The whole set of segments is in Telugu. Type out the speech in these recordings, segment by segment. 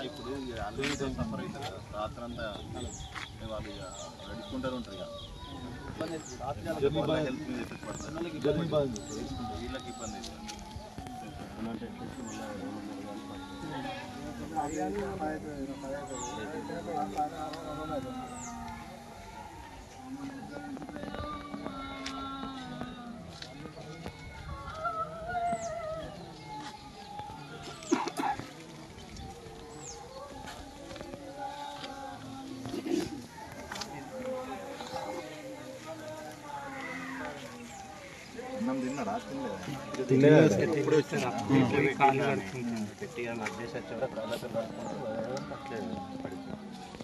ఇప్పుడు అల్లు సఫర్ అవుతారు కదా రాత్రంతా వాళ్ళు ఇక నడుచుకుంటారు ఉంటారు ఇక హెల్త్ మీద ఎఫెక్ట్ పడుతుంది వీళ్ళకి ఇబ్బంది ఇప్పుడు వచ్చారు కాళ్ళు కడుక్కుంటాను పెట్టి అడ్రస్ వచ్చాక ప్రదర్శన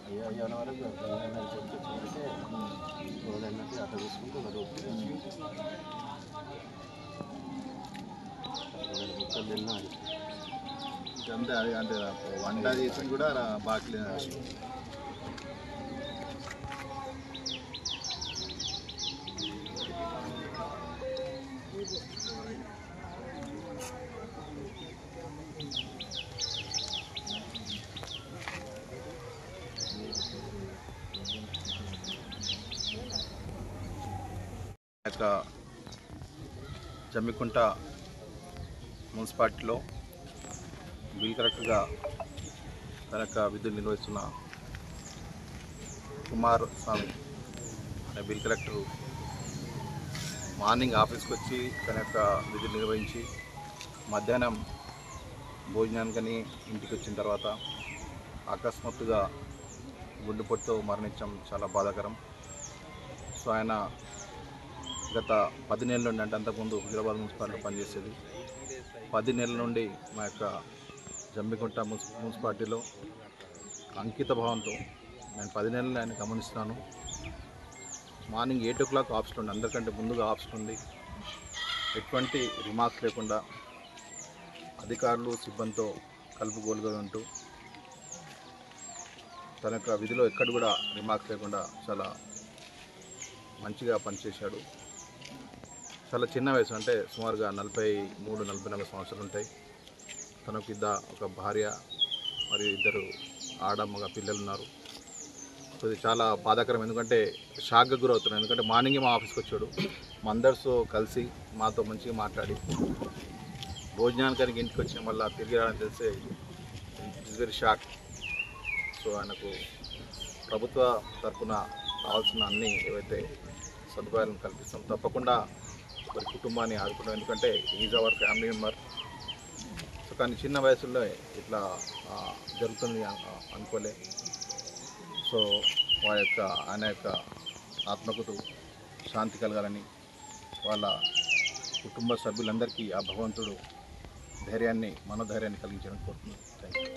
అయ్యో వరకు రోజన్నట్టు అట్లా చూసుకుంటూ ముక్కలు తిన్నాడు అంతే అది అంటే వంట చేసి కూడా బాగలేదు జమ్మికుంట మున్సిపాలిటీలో బిల్ కలెక్టర్గా తన యొక్క విధులు నిర్వహిస్తున్న కుమార్ స్వామి అనే బిల్ కలెక్టరు మార్నింగ్ ఆఫీస్కి వచ్చి తన యొక్క విధులు నిర్వహించి మధ్యాహ్నం భోజనానికని ఇంటికి వచ్చిన తర్వాత అకస్మాత్తుగా గుండెపోటుతో మరణించడం చాలా బాధాకరం. సో ఆయన గత 10 నెలల నుండి అంటే అంతకుముందు హైదరాబాద్ మున్సిపాలిటీ పనిచేసేది 10 నెలల నుండి మా యొక్క జమ్మికుంట మున్సిపాలిటీలో అంకిత భావంతో నేను 10 నెలలు ఆయన గమనిస్తున్నాను. మార్నింగ్ 8 o'clock ఆఫీస్లో ఉండి అందరికంటే ముందుగా ఆఫీస్ నుండి ఎటువంటి రిమార్క్స్ లేకుండా అధికారులు సిబ్బందితో కలుపుగోలుగా ఉంటూ తన యొక్క విధిలో ఎక్కడ కూడా రిమార్క్స్ లేకుండా చాలా మంచిగా పనిచేశాడు. చాలా చిన్న వయసు, అంటే సుమారుగా 43-44 సంవత్సరాలు ఉంటాయి. తనకు ఒక భార్య మరియు 2 ఆడ మగ పిల్లలు ఉన్నారు. సో ఇది చాలా బాధాకరం, ఎందుకంటే షాక్గా గురవుతున్నాను. ఎందుకంటే మార్నింగే మా ఆఫీస్కి వచ్చాడు, మా అందరితో కలిసి మాతో మంచిగా మాట్లాడి భోజనానికి ఇంటికి వచ్చి మళ్ళీ తిరిగి రావడం తెలిసే ఇట్స్ వెరీ షాక్. సో ఆయనకు ప్రభుత్వ తరఫున కావాల్సిన అన్ని ఏవైతే సదుపాయాలను కల్పిస్తాం, తప్పకుండా వారి కుటుంబాన్ని ఆదుకుంటాం. ఎందుకంటే is our family member. So కానీ చిన్న వయసులో ఇట్లా జరుగుతుంది అనుకోలే. సో ఆయన యొక్క ఆత్మకు శాంతి కలగాలని, వాళ్ళ కుటుంబ సభ్యులందరికీ ఆ భగవంతుడు మనోధైర్యాన్ని కలిగించాలని కోరుతున్నాను. Thank you.